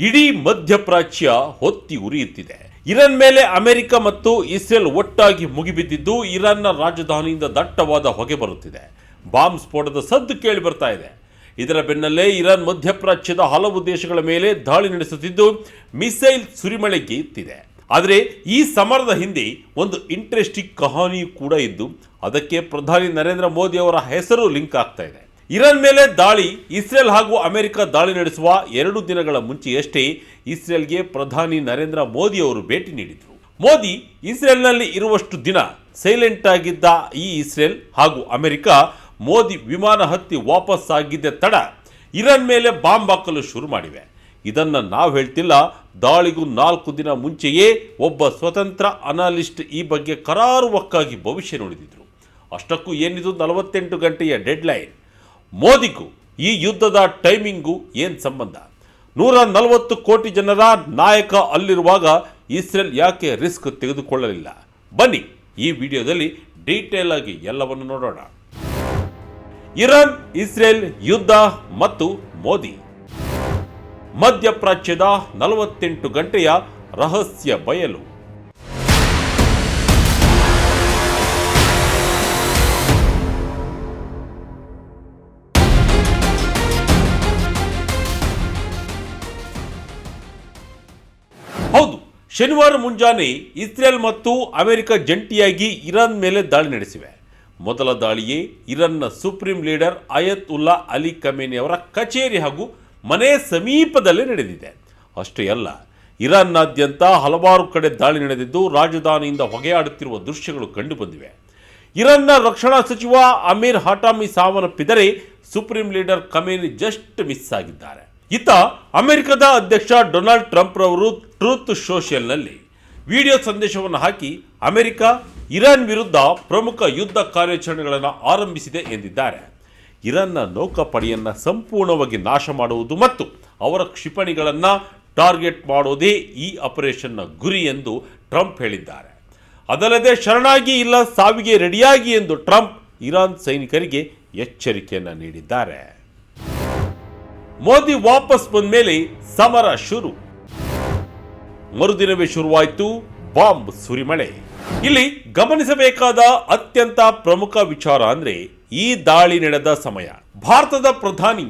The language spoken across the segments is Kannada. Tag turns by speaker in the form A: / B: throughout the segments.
A: ಇಡೀ ಮಧ್ಯಪ್ರಾಚ್ಯ ಹೊತ್ತಿ ಉರಿಯುತ್ತಿದೆ. ಇರಾನ್ ಮೇಲೆ ಅಮೆರಿಕ ಮತ್ತು ಇಸ್ರೇಲ್ ಒಟ್ಟಾಗಿ ಮುಗಿಬಿದ್ದಿದ್ದು ಇರಾನ್ನ ರಾಜಧಾನಿಯಿಂದ ದಟ್ಟವಾದ ಹೊಗೆ ಬರುತ್ತಿದೆ. ಬಾಂಬ್ ಸ್ಫೋಟದ ಸದ್ದು ಕೇಳಿ ಬರ್ತಾ ಇದೆ. ಇದರ ಬೆನ್ನಲ್ಲೇ ಇರಾನ್ ಮಧ್ಯಪ್ರಾಚ್ಯದ ಹಲವು ದೇಶಗಳ ಮೇಲೆ ದಾಳಿ ನಡೆಸುತ್ತಿದ್ದು ಮಿಸೈಲ್ ಸುರಿಮಳೆಗೆಯುತ್ತಿದೆ. ಆದರೆ ಈ ಸಮರದ ಹಿಂದೆ ಒಂದು ಇಂಟ್ರೆಸ್ಟಿಂಗ್ ಕಹಾನಿಯೂ ಕೂಡ ಇದ್ದು ಅದಕ್ಕೆ ಪ್ರಧಾನಿ ನರೇಂದ್ರ ಮೋದಿ ಅವರ ಹೆಸರು ಲಿಂಕ್ ಆಗ್ತಾ ಇದೆ. ಇರಾನ್ ಮೇಲೆ ದಾಳಿ ಇಸ್ರೇಲ್ ಹಾಗೂ ಅಮೆರಿಕ ದಾಳಿ ನಡೆಸುವ 2 ದಿನಗಳ ಮುಂಚೆಯಷ್ಟೇ ಇಸ್ರೇಲ್ಗೆ ಪ್ರಧಾನಿ ನರೇಂದ್ರ ಮೋದಿ ಅವರು ಭೇಟಿ ನೀಡಿದರು. ಮೋದಿ ಇಸ್ರೇಲ್ನಲ್ಲಿ ಇರುವಷ್ಟು ದಿನ ಸೈಲೆಂಟ್ ಆಗಿದ್ದ ಈ ಇಸ್ರೇಲ್ ಹಾಗೂ ಅಮೆರಿಕ ಮೋದಿ ವಿಮಾನ ಹತ್ತಿ ವಾಪಸ್ ಆಗಿದ್ದ ತಡ ಇರಾನ್ ಮೇಲೆ ಬಾಂಬ್ ಹಾಕಲು ಶುರು ಮಾಡಿವೆ. ಇದನ್ನ ನಾವು ಹೇಳ್ತಿಲ್ಲ, ದಾಳಿಗೂ 4 ದಿನ ಮುಂಚೆಯೇ ಒಬ್ಬ ಸ್ವತಂತ್ರ ಅನಾಲಿಸ್ಟ್ ಈ ಬಗ್ಗೆ ಕರಾರುವಕ್ಕಾಗಿ ಭವಿಷ್ಯ ನುಡಿದಿದ್ರು. ಅಷ್ಟಕ್ಕೂ ಏನಿದು 48 ಗಂಟೆಯ ಡೆಡ್ಲೈನ್? ಮೋದಿಗೂ ಈ ಯುದ್ಧದ ಟೈಮಿಂಗು ಏನು ಸಂಬಂಧ? 140 ಕೋಟಿ ಜನರ ನಾಯಕ ಅಲ್ಲಿರುವಾಗ ಇಸ್ರೇಲ್ ಯಾಕೆ ರಿಸ್ಕ್ ತೆಗೆದುಕೊಳ್ಳಲಿಲ್ಲ? ಬನ್ನಿ ಈ ವಿಡಿಯೋದಲ್ಲಿ ಡೀಟೇಲ್ ಆಗಿ ಎಲ್ಲವನ್ನು ನೋಡೋಣ. ಇರಾನ್ ಇಸ್ರೇಲ್ ಯುದ್ಧ ಮತ್ತು ಮೋದಿ, ಮಧ್ಯಪ್ರಾಚ್ಯದ 48 ಗಂಟೆಯ ರಹಸ್ಯ ಬಯಲು. ಹೌದು, ಶನಿವಾರ ಮುಂಜಾನೆ ಇಸ್ರೇಲ್ ಮತ್ತು ಅಮೆರಿಕ ಜಂಟಿಯಾಗಿ ಇರಾನ್ ಮೇಲೆ ದಾಳಿ ನಡೆಸಿವೆ. ಮೊದಲ ದಾಳಿಯೇ ಇರಾನ್ನ ಸುಪ್ರೀಂ ಲೀಡರ್ ಅಯತುಲ್ಲಾ ಅಲಿ ಖಮೇನಿ ಅವರ ಕಚೇರಿ ಹಾಗೂ ಮನೆ ಸಮೀಪದಲ್ಲೇ ನಡೆದಿದೆ. ಅಷ್ಟೇ ಅಲ್ಲ, ಇರಾನ್ನಾದ್ಯಂತ ಹಲವಾರು ಕಡೆ ದಾಳಿ ನಡೆದಿದ್ದು ರಾಜಧಾನಿಯಿಂದ ಹೊಗೆಯಾಡುತ್ತಿರುವ ದೃಶ್ಯಗಳು ಕಂಡುಬಂದಿವೆ. ಇರಾನ್ನ ರಕ್ಷಣಾ ಸಚಿವ ಅಮೀರ್ ಹಟಾಮಿ ಸಾವನ್ನಪ್ಪಿದರೆ supreme leader Khamenei just miss ಆಗಿದ್ದಾರೆ. ಇತ್ತ ಅಮೆರಿಕದ ಅಧ್ಯಕ್ಷ ಡೊನಾಲ್ಡ್ ಟ್ರಂಪ್ ರವರು ಟ್ರೂತ್ ಸೋಷಿಯಲ್ನಲ್ಲಿ ವಿಡಿಯೋ ಸಂದೇಶವನ್ನು ಹಾಕಿ ಅಮೆರಿಕ ಇರಾನ್ ವಿರುದ್ಧ ಪ್ರಮುಖ ಯುದ್ಧ ಕಾರ್ಯಾಚರಣೆಗಳನ್ನು ಆರಂಭಿಸಿದೆ ಎಂದಿದ್ದಾರೆ. ಇರಾನ್ನ ನೌಕಾಪಡೆಯನ್ನು ಸಂಪೂರ್ಣವಾಗಿ ನಾಶ ಮಾಡುವುದು ಮತ್ತು ಅವರ ಕ್ಷಿಪಣಿಗಳನ್ನು ಟಾರ್ಗೆಟ್ ಮಾಡೋದೇ ಈ ಆಪರೇಷನ್ನ ಗುರಿ ಎಂದು ಟ್ರಂಪ್ ಹೇಳಿದ್ದಾರೆ. ಅದಲ್ಲದೆ ಶರಣಾಗಿ ಇಲ್ಲ ಸಾವಿಗೆ ರೆಡಿಯಾಗಿ ಎಂದು ಟ್ರಂಪ್ ಇರಾನ್ ಸೈನಿಕರಿಗೆ ಎಚ್ಚರಿಕೆಯನ್ನು ನೀಡಿದ್ದಾರೆ. ಮೋದಿ ವಾಪಸ್ ಬಂದ ಮೇಲೆ ಸಮರ ಶುರು. ಮರುದಿನವೇ ಶುರುವಾಯಿತು ಬಾಂಬ್ ಸುರಿಮಳೆ. ಇಲ್ಲಿ ಗಮನಿಸಬೇಕಾದ ಅತ್ಯಂತ ಪ್ರಮುಖ ವಿಚಾರ ಅಂದ್ರೆ ಈ ದಾಳಿ ನಡೆದ ಸಮಯ. ಭಾರತದ ಪ್ರಧಾನಿ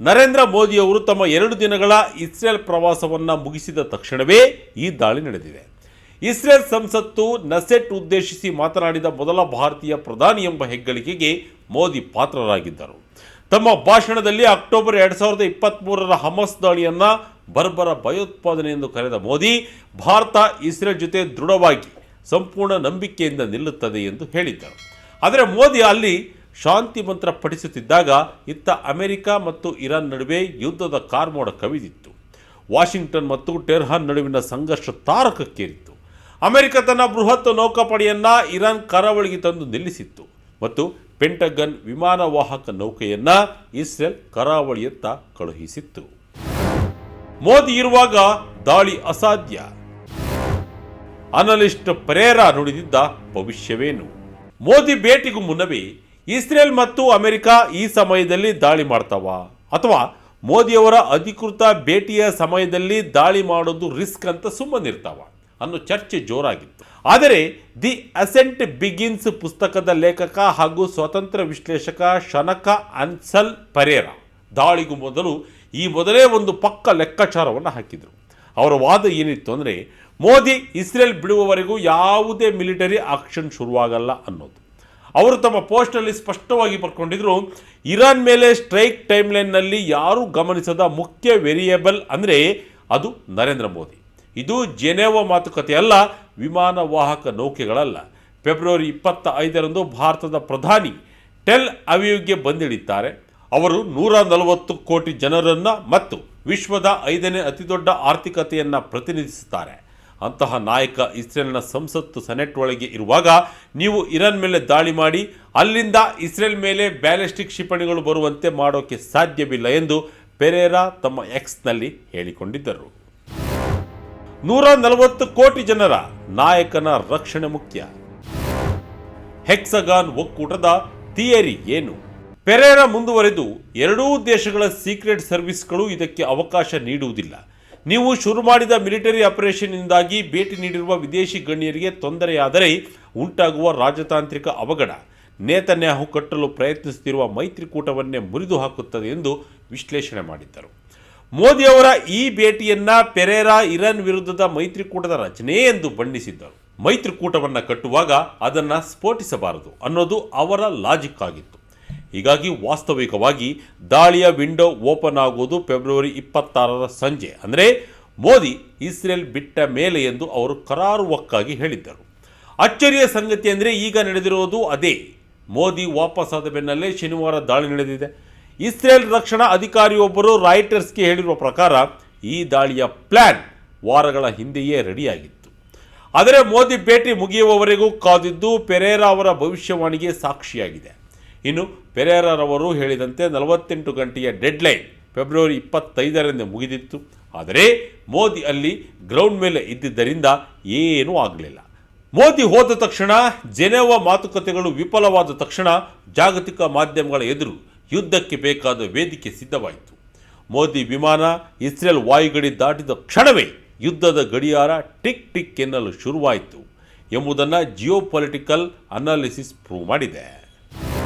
A: ನರೇಂದ್ರ ಮೋದಿ ಅವರು ತಮ್ಮ 2 ದಿನಗಳ ಇಸ್ರೇಲ್ ಪ್ರವಾಸವನ್ನ ಮುಗಿಸಿದ ತಕ್ಷಣವೇ ಈ ದಾಳಿ ನಡೆದಿದೆ. ಇಸ್ರೇಲ್ ಸಂಸತ್ತು ನಸೆಟ್ ಉದ್ದೇಶಿಸಿ ಮಾತನಾಡಿದ ಮೊದಲ ಭಾರತೀಯ ಪ್ರಧಾನಿ ಎಂಬ ಹೆಗ್ಗಳಿಕೆಗೆ ಮೋದಿ ಪಾತ್ರರಾಗಿದ್ದರು. ತಮ್ಮ ಭಾಷಣದಲ್ಲಿ ಅಕ್ಟೋಬರ್ 2023ರ ಹಮಸ್ ದಾಳಿಯನ್ನ ಬರ್ಬರ ಭಯೋತ್ಪಾದನೆ ಎಂದು ಕರೆದ ಮೋದಿ ಭಾರತ ಇಸ್ರೇಲ್ ಜೊತೆ ದೃಢವಾಗಿ ಸಂಪೂರ್ಣ ನಂಬಿಕೆಯಿಂದ ನಿಲ್ಲುತ್ತದೆ ಎಂದು ಹೇಳಿದ್ದರು. ಆದರೆ ಮೋದಿ ಅಲ್ಲಿ ಶಾಂತಿ ಮಂತ್ರ ಪಠಿಸುತ್ತಿದ್ದಾಗ ಇತ್ತ ಅಮೆರಿಕ ಮತ್ತು ಇರಾನ್ ನಡುವೆ ಯುದ್ಧದ ಕಾರ್ಮೋಡ ಕವಿದಿತ್ತು. ವಾಷಿಂಗ್ಟನ್ ಮತ್ತು ಟೆಹರಾನ್ ನಡುವಿನ ಸಂಘರ್ಷ ತಾರಕಕ್ಕೇರಿತ್ತು. ಅಮೆರಿಕ ತನ್ನ ಬೃಹತ್ ನೌಕಾಪಡೆಯನ್ನ ಇರಾನ್ ಕರಾವಳಿಗೆ ತಂದು ನಿಲ್ಲಿಸಿತ್ತು ಮತ್ತು ಪೆಂಟಗನ್ ವಿಮಾನ ವಾಹಕ ನೌಕೆಯನ್ನ ಇಸ್ರೇಲ್ ಕರಾವಳಿಯತ್ತ ಕಳುಹಿಸಿತ್ತು. ಮೋದಿ ಇರುವಾಗ ದಾಳಿ ಅಸಾಧ್ಯ. ಅನಲಿಸ್ಟ್ ಪರೇರಾ ನುಡಿದಿದ್ದ ಭವಿಷ್ಯವೇನು? ಮೋದಿ ಭೇಟಿಗೂ ಮುನ್ನವೇ ಇಸ್ರೇಲ್ ಮತ್ತು ಅಮೆರಿಕ ಈ ಸಮಯದಲ್ಲಿ ದಾಳಿ ಮಾಡ್ತಾವ ಅಥವಾ ಮೋದಿಯವರ ಅಧಿಕೃತ ಭೇಟಿಯ ಸಮಯದಲ್ಲಿ ದಾಳಿ ಮಾಡೋದು ರಿಸ್ಕ್ ಅಂತ ಸುಮ್ಮನಿರ್ತಾವ ಅನ್ನೋ ಚರ್ಚೆ ಜೋರಾಗಿತ್ತು. ಆದರೆ ದಿ ಅಸೆಂಟ್ ಬಿಗಿನ್ಸ್ ಪುಸ್ತಕದ ಲೇಖಕ ಹಾಗೂ ಸ್ವತಂತ್ರ ವಿಶ್ಲೇಷಕ ಶನಕ ಅನ್ಸಲ್ ಪರೇರಾ ದಾಳಿಗೂ ಮೊದಲೇ ಒಂದು ಪಕ್ಕ ಲೆಕ್ಕಾಚಾರವನ್ನು ಹಾಕಿದರು. ಅವರ ವಾದ ಏನಿತ್ತು ಅಂದರೆ ಮೋದಿ ಇಸ್ರೇಲ್ ಬಿಡುವವರೆಗೂ ಯಾವುದೇ ಮಿಲಿಟರಿ ಆಕ್ಷನ್ ಶುರುವಾಗಲ್ಲ ಅನ್ನೋದು. ಅವರು ತಮ್ಮ ಪೋಸ್ಟ್ನಲ್ಲಿ ಸ್ಪಷ್ಟವಾಗಿ ಬರ್ಕೊಂಡಿದ್ರು, ಇರಾನ್ ಮೇಲೆ ಸ್ಟ್ರೈಕ್ ಟೈಮ್ಲೈನ್ನಲ್ಲಿ ಯಾರೂ ಗಮನಿಸದ ಮುಖ್ಯ ವೇರಿಯೇಬಲ್ ಅಂದರೆ ಅದು ನರೇಂದ್ರ ಮೋದಿ. ಇದು ಜೆನೆವಾ ಮಾತುಕತೆ ಅಲ್ಲ, ವಿಮಾನ ವಾಹಕ ನೌಕೆಗಳಲ್ಲ. ಫೆಬ್ರವರಿ 25ರಂದು ಭಾರತದ ಪ್ರಧಾನಿ ಟೆಲ್ ಅವೀವ್ಗೆ ಬಂದಿಳಿತಾರೆ. ಅವರು 140 ಕೋಟಿ ಜನರನ್ನು ಮತ್ತು ವಿಶ್ವದ 5ನೇ ಅತಿದೊಡ್ಡ ಆರ್ಥಿಕತೆಯನ್ನು ಪ್ರತಿನಿಧಿಸುತ್ತಾರೆ. ಅಂತಹ ನಾಯಕ ಇಸ್ರೇಲ್ನ ಸಂಸತ್ತು ಸೆನೆಟ್ ಒಳಗೆ ಇರುವಾಗ ನೀವು ಇರಾನ್ ಮೇಲೆ ದಾಳಿ ಮಾಡಿ ಅಲ್ಲಿಂದ ಇಸ್ರೇಲ್ ಮೇಲೆ ಬ್ಯಾಲಿಸ್ಟಿಕ್ ಕ್ಷಿಪಣಿಗಳು ಬರುವಂತೆ ಮಾಡೋಕ್ಕೆ ಸಾಧ್ಯವಿಲ್ಲ ಎಂದು ಪೆರೇರಾ ತಮ್ಮ ಎಕ್ಸ್ನಲ್ಲಿ ಹೇಳಿಕೊಂಡಿದ್ದರು. 140 ಕೋಟಿ ಜನರ ನಾಯಕನ ರಕ್ಷಣೆ ಮುಖ್ಯ. ಹೆಕ್ಸಗಾನ್ ಒಕ್ಕೂಟದ ಥಿಯರಿ ಏನು? ಪೆರೇರಾ ಮುಂದುವರೆದು ಎರಡೂ ದೇಶಗಳ ಸೀಕ್ರೆಟ್ ಸರ್ವಿಸ್ಗಳು ಇದಕ್ಕೆ ಅವಕಾಶ ನೀಡುವುದಿಲ್ಲ. ನೀವು ಶುರು ಮಾಡಿದ ಮಿಲಿಟರಿ ಆಪರೇಷನ್ನಿಂದಾಗಿ ಭೇಟಿ ನೀಡಿರುವ ವಿದೇಶಿ ಗಣ್ಯರಿಗೆ ತೊಂದರೆಯಾದರೆ ಉಂಟಾಗುವ ರಾಜತಾಂತ್ರಿಕ ಅವಘಡ ನೇತನ್ಯಾಹು ಕಟ್ಟಲು ಪ್ರಯತ್ನಿಸುತ್ತಿರುವ ಮೈತ್ರಿಕೂಟವನ್ನೇ ಮುರಿದು ಹಾಕುತ್ತದೆ ಎಂದು ವಿಶ್ಲೇಷಣೆ ಮಾಡಿದ್ದರು. ಮೋದಿಯವರ ಈ ಭೇಟಿಯನ್ನ ಪೆರೇರಾ ಇರಾನ್ ವಿರುದ್ಧದ ಮೈತ್ರಿಕೂಟದ ರಚನೆ ಎಂದು ಬಣ್ಣಿಸಿದ್ದರು. ಮೈತ್ರಿಕೂಟವನ್ನು ಕಟ್ಟುವಾಗ ಅದನ್ನು ಸ್ಫೋಟಿಸಬಾರದು ಅನ್ನೋದು ಅವರ ಲಾಜಿಕ್ ಆಗಿತ್ತು. ಹೀಗಾಗಿ ವಾಸ್ತವಿಕವಾಗಿ ದಾಳಿಯ ವಿಂಡೋ ಓಪನ್ ಆಗುವುದು ಫೆಬ್ರವರಿ 26ರ ಸಂಜೆ, ಅಂದರೆ ಮೋದಿ ಇಸ್ರೇಲ್ ಬಿಟ್ಟ ಮೇಲೆ ಎಂದು ಅವರು ಕರಾರುವಕ್ಕಾಗಿ ಹೇಳಿದ್ದರು. ಅಚ್ಚರಿಯ ಸಂಗತಿ ಅಂದರೆ ಈಗ ನಡೆದಿರುವುದು ಅದೇ. ಮೋದಿ ವಾಪಸ್ಸಾದ ಬೆನ್ನಲ್ಲೇ ಶನಿವಾರ ದಾಳಿ ನಡೆದಿದೆ. ಇಸ್ರೇಲ್ ರಕ್ಷಣಾ ಅಧಿಕಾರಿಯೊಬ್ಬರು ರಾಯ್ಟರ್ಸ್ಗೆ ಹೇಳಿರುವ ಪ್ರಕಾರ ಈ ದಾಳಿಯ ಪ್ಲ್ಯಾನ್ ವಾರಗಳ ಹಿಂದೆಯೇ ರೆಡಿಯಾಗಿತ್ತು. ಆದರೆ ಮೋದಿ ಭೇಟಿ ಮುಗಿಯುವವರೆಗೂ ಕಾದಿದ್ದು ಪೆರೇರಾ ಅವರ ಭವಿಷ್ಯವಾಣಿಗೆ ಸಾಕ್ಷಿಯಾಗಿದೆ. ಇನ್ನು ಪೆರೇರಾರವರು ಹೇಳಿದಂತೆ 48 ಗಂಟೆಯ ಡೆಡ್ಲೈನ್ ಫೆಬ್ರವರಿ 25ರಂದು ಮುಗಿದಿತ್ತು. ಆದರೆ ಮೋದಿ ಅಲ್ಲಿ ಗ್ರೌಂಡ್ ಮೇಲೆ ಇದ್ದಿದ್ದರಿಂದ ಏನೂ ಆಗಲಿಲ್ಲ. ಮೋದಿ ಹೋದ ತಕ್ಷಣ, ಜೆನೆವಾ ಮಾತುಕತೆಗಳು ವಿಫಲವಾದ ತಕ್ಷಣ ಜಾಗತಿಕ ಮಾಧ್ಯಮಗಳ ಎದುರು ಯುದ್ಧಕ್ಕೆ ಬೇಕಾದ ವೇದಿಕೆ ಸಿದ್ಧವಾಯಿತು. ಮೋದಿ ವಿಮಾನ ಇಸ್ರೇಲ್ ವಾಯುಗಡಿ ದಾಟಿದ ಕ್ಷಣವೇ ಯುದ್ಧದ ಗಡಿಯಾರ ಟಿಕ್ ಟಿಕ್ ಎನ್ನಲು ಶುರುವಾಯಿತು ಎಂಬುದನ್ನು ಜಿಯೋಪೊಲಿಟಿಕಲ್ ಅನಾಲಿಸಿಸ್ ಪ್ರೂವ್ ಮಾಡಿದೆ.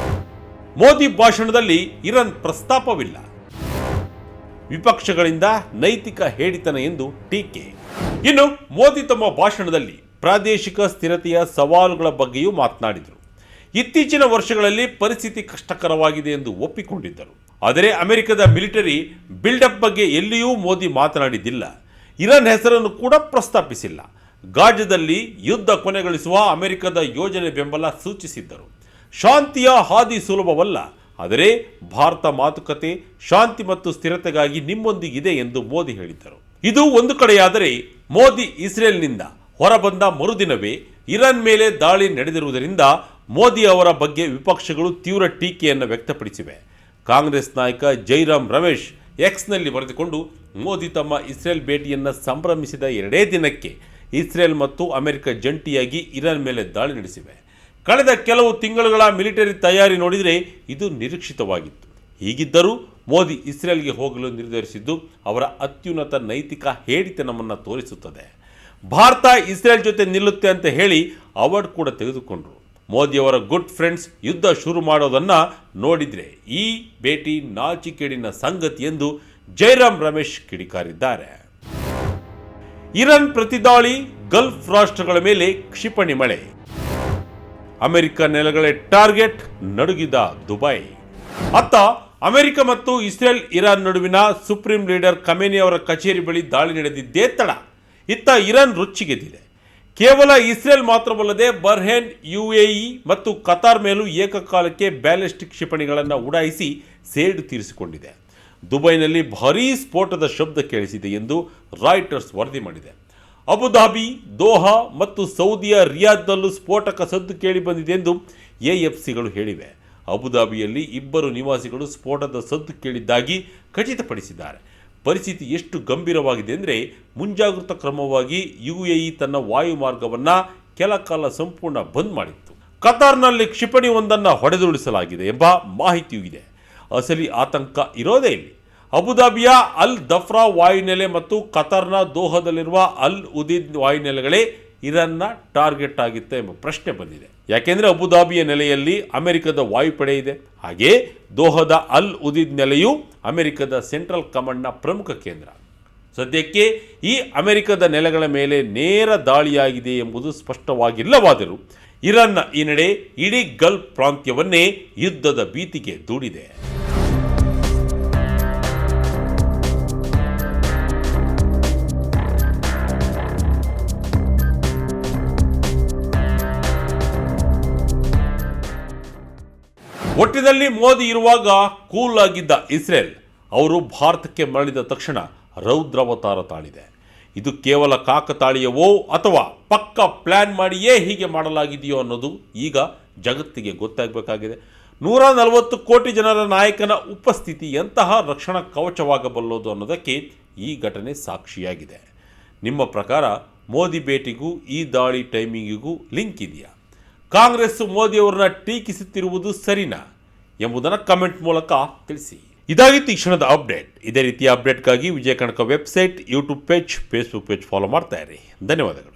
A: ಮೋದಿ ಭಾಷಣದಲ್ಲಿ ಇರಾನ್ ಪ್ರಸ್ತಾಪವಿಲ್ಲ. ವಿಪಕ್ಷಗಳಿಂದ ನೈತಿಕ ಹೇಡಿತನ ಎಂದು ಟೀಕೆ. ಇನ್ನು ಮೋದಿ ತಮ್ಮ ಭಾಷಣದಲ್ಲಿ ಪ್ರಾದೇಶಿಕ ಸ್ಥಿರತೆಯ ಸವಾಲುಗಳ ಬಗ್ಗೆಯೂ ಮಾತನಾಡಿದರು. ಇತ್ತೀಚಿನ ವರ್ಷಗಳಲ್ಲಿ ಪರಿಸ್ಥಿತಿ ಕಷ್ಟಕರವಾಗಿದೆ ಎಂದು ಒಪ್ಪಿಕೊಂಡಿದ್ದರು. ಆದರೆ ಅಮೆರಿಕದ ಮಿಲಿಟರಿ ಬಿಲ್ಡಪ್ ಬಗ್ಗೆ ಎಲ್ಲಿಯೂ ಮೋದಿ ಮಾತನಾಡಿದ್ದಿಲ್ಲ. ಇರಾನ್ ಹೆಸರನ್ನು ಕೂಡ ಪ್ರಸ್ತಾಪಿಸಿಲ್ಲ. ಗಾಜಾದಲ್ಲಿ ಯುದ್ಧ ಕೊನೆಗೊಳಿಸುವ ಅಮೆರಿಕದ ಯೋಜನೆ ಬೆಂಬಲ ಸೂಚಿಸಿದ್ದರು. ಶಾಂತಿಯ ಹಾದಿ ಸುಲಭವಲ್ಲ, ಆದರೆ ಭಾರತ ಮಾತುಕತೆ ಶಾಂತಿ ಮತ್ತು ಸ್ಥಿರತೆಗಾಗಿ ನಿಮ್ಮೊಂದಿಗಿದೆ ಎಂದು ಮೋದಿ ಹೇಳಿದ್ದರು. ಇದು ಒಂದು ಕಡೆಯಾದರೆ, ಮೋದಿ ಇಸ್ರೇಲ್ನಿಂದ ಹೊರಬಂದ ಮರುದಿನವೇ ಇರಾನ್ ಮೇಲೆ ದಾಳಿ ನಡೆದಿರುವುದರಿಂದ ಮೋದಿ ಅವರ ಬಗ್ಗೆ ವಿಪಕ್ಷಗಳು ತೀವ್ರ ಟೀಕೆಯನ್ನು ವ್ಯಕ್ತಪಡಿಸಿವೆ. ಕಾಂಗ್ರೆಸ್ ನಾಯಕ ಜೈರಾಮ್ ರಮೇಶ್ ಎಕ್ಸ್ನಲ್ಲಿ ಬರೆದುಕೊಂಡು, ಮೋದಿ ತಮ್ಮ ಇಸ್ರೇಲ್ ಭೇಟಿಯನ್ನು ಸಂಭ್ರಮಿಸಿದ 2 ದಿನಕ್ಕೆ ಇಸ್ರೇಲ್ ಮತ್ತು ಅಮೆರಿಕ ಜಂಟಿಯಾಗಿ ಇರಾನ್ ಮೇಲೆ ದಾಳಿ ನಡೆಸಿವೆ. ಕಳೆದ ಕೆಲವು ತಿಂಗಳುಗಳ ಮಿಲಿಟರಿ ತಯಾರಿ ನೋಡಿದರೆ ಇದು ನಿರೀಕ್ಷಿತವಾಗಿತ್ತು. ಹೀಗಿದ್ದರೂ ಮೋದಿ ಇಸ್ರೇಲ್ಗೆ ಹೋಗಲು ನಿರ್ಧರಿಸಿದ್ದು ಅವರ ಅತ್ಯುನ್ನತ ನೈತಿಕ ಹೇಡಿತನವನ್ನು ತೋರಿಸುತ್ತದೆ. ಭಾರತ ಇಸ್ರೇಲ್ ಜೊತೆ ನಿಲ್ಲುತ್ತೆ ಅಂತ ಹೇಳಿ ಅವಾರ್ಡ್ ಕೂಡ ತೆಗೆದುಕೊಂಡರು. ಮೋದಿಯವರ ಗುಡ್ ಫ್ರೆಂಡ್ಸ್ ಯುದ್ಧ ಶುರು ಮಾಡೋದನ್ನು ನೋಡಿದರೆ ಈ ಭೇಟಿ ನಾಚಿಕೆಡಿನ ಸಂಗತಿ ಎಂದು ಜೈರಾಮ್ ರಮೇಶ್ ಕಿಡಿಕಾರಿದ್ದಾರೆ. ಇರಾನ್ ಪ್ರತಿದಾಳಿ, ಗಲ್ಫ್ ರಾಷ್ಟ್ರಗಳ ಮೇಲೆ ಕ್ಷಿಪಣಿ ಮಳೆ, ಅಮೆರಿಕ ನೆಲೆಗಳೇ ಟಾರ್ಗೆಟ್, ನಡುಗಿದ ದುಬೈ. ಅತ್ತ ಅಮೆರಿಕ ಮತ್ತು ಇಸ್ರೇಲ್ ಇರಾನ್ ನಡುವಿನ ಸುಪ್ರೀಂ ಲೀಡರ್ ಖಮೇನಿ ಅವರ ಕಚೇರಿ ಬಳಿ ದಾಳಿ ನಡೆದಿದ್ದೇ ತಡ. ಇತ್ತ ಇರಾನ್ ರೊಚ್ಚಿಗೆದ್ದಿದೆ. ಕೇವಲ ಇಸ್ರೇಲ್ ಮಾತ್ರವಲ್ಲದೆ ಬಹ್ರೇನ್, UAE ಮತ್ತು ಕತಾರ್ ಮೇಲೂ ಏಕಕಾಲಕ್ಕೆ ಬ್ಯಾಲಿಸ್ಟಿಕ್ ಕ್ಷಿಪಣಿಗಳನ್ನು ಉಡಾಯಿಸಿ ಸೇಡು ತೀರಿಸಿಕೊಂಡಿದೆ. ದುಬೈನಲ್ಲಿ ಭಾರೀ ಸ್ಫೋಟದ ಶಬ್ದ ಕೇಳಿಸಿದೆ ಎಂದು ರಾಯ್ಟರ್ಸ್ ವರದಿ ಮಾಡಿದೆ. ಅಬುಧಾಬಿ, ದೋಹಾ ಮತ್ತು ಸೌದಿಯ ರಿಯಾದ್ನಲ್ಲೂ ಸ್ಫೋಟಕ ಸದ್ದು ಕೇಳಿಬಂದಿದೆ ಎಂದು AFCಗಳು ಹೇಳಿವೆ. ಅಬುಧಾಬಿಯಲ್ಲಿ 2 ನಿವಾಸಿಗಳು ಸ್ಫೋಟದ ಸದ್ದು ಕೇಳಿದ್ದಾಗಿ ಖಚಿತಪಡಿಸಿದ್ದಾರೆ. ಪರಿಸ್ಥಿತಿ ಎಷ್ಟು ಗಂಭೀರವಾಗಿದೆ ಅಂದರೆ, ಮುಂಜಾಗ್ರತಾ ಕ್ರಮವಾಗಿ UAE ತನ್ನ ವಾಯು ಮಾರ್ಗವನ್ನು ಕೆಲಕಾಲ ಸಂಪೂರ್ಣ ಬಂದ್ ಮಾಡಿತ್ತು. ಕತಾರ್ನಲ್ಲಿ ಕ್ಷಿಪಣಿ ಒಂದನ್ನು ಹೊಡೆದುರುಳಿಸಲಾಗಿದೆ ಎಂಬ ಮಾಹಿತಿಯೂ ಇದೆ. ಅಸಲಿ ಆತಂಕ ಇರೋದೇ ಇಲ್ಲಿ. ಅಬುಧಾಬಿಯ ಅಲ್ ದಫ್ರಾ ವಾಯುನೆಲೆ ಮತ್ತು ಕತಾರ್ನ ದೋಹಾದಲ್ಲಿರುವ ಅಲ್ ಉದೀದ್ ವಾಯುನೆಲೆಗಳೇ ಇರಾನ್ನ ಟಾರ್ಗೆಟ್ ಆಗಿತ್ತು ಎಂಬ ಪ್ರಶ್ನೆ ಬಂದಿದೆ. ಯಾಕೆಂದರೆ ಅಬುಧಾಬಿಯ ನೆಲೆಯಲ್ಲಿ ಅಮೆರಿಕದ ವಾಯುಪಡೆ ಇದೆ. ಹಾಗೆ ದೋಹದ ಅಲ್ ಉದೀದ್ ನೆಲೆಯು ಅಮೆರಿಕದ ಸೆಂಟ್ರಲ್ ಕಮಾಂಡ್ನ ಪ್ರಮುಖ ಕೇಂದ್ರ. ಸದ್ಯಕ್ಕೆ ಈ ಅಮೆರಿಕದ ನೆಲೆಗಳ ಮೇಲೆ ನೇರ ದಾಳಿಯಾಗಿದೆ ಎಂಬುದು ಸ್ಪಷ್ಟವಾಗಿಲ್ಲವಾದರೂ ಇರಾನ್ನ ಈ ನಡೆ ಇಡೀ ಗಲ್ಫ್ ಪ್ರಾಂತ್ಯವನ್ನೇ ಯುದ್ಧದ ಭೀತಿಗೆ ದೂಡಿದೆ. ಒಟ್ಟಿನಲ್ಲಿ ಮೋದಿ ಇರುವಾಗ ಕೂಲ್ ಆಗಿದ್ದ ಇಸ್ರೇಲ್ ಅವರು ಭಾರತಕ್ಕೆ ಮರಳಿದ ತಕ್ಷಣ ರೌದ್ರಾವತಾರ ತಾಳಿದೆ. ಇದು ಕೇವಲ ಕಾಕತಾಳೀಯವೋ ಅಥವಾ ಪಕ್ಕ ಪ್ಲ್ಯಾನ್ ಮಾಡಿಯೇ ಹೀಗೆ ಮಾಡಲಾಗಿದೆಯೋ ಅನ್ನೋದು ಈಗ ಜಗತ್ತಿಗೆ ಗೊತ್ತಾಗಬೇಕಾಗಿದೆ. 140 ಕೋಟಿ ಜನರ ನಾಯಕನ ಉಪಸ್ಥಿತಿ ಎಂತಹ ರಕ್ಷಣಾ ಕವಚವಾಗಬಲ್ಲದು ಅನ್ನೋದಕ್ಕೆ ಈ ಘಟನೆ ಸಾಕ್ಷಿಯಾಗಿದೆ. ನಿಮ್ಮ ಪ್ರಕಾರ ಮೋದಿ ಭೇಟಿಗೂ ಈ ದಾಳಿ ಟೈಮಿಂಗಿಗೂ ಲಿಂಕ್ ಇದೆಯಾ? ಕಾಂಗ್ರೆಸ್ ಮೋದಿಯವರನ್ನ ಟೀಕಿಸುತ್ತಿರುವುದು ಸರಿನಾ ಎಂಬುದನ್ನು ಕಮೆಂಟ್ ಮೂಲಕ ತಿಳಿಸಿ. ಇದಾಗಿತ್ತು ಈ ಕ್ಷಣದ ಅಪ್ಡೇಟ್. ಇದೇ ರೀತಿಯ ಅಪ್ಡೇಟ್ಗಾಗಿ ವಿಜಯ ಕನಕ website, YouTube page, Facebook page follow ಮಾಡ್ತಾ ಇರಿ. ಧನ್ಯವಾದಗಳು.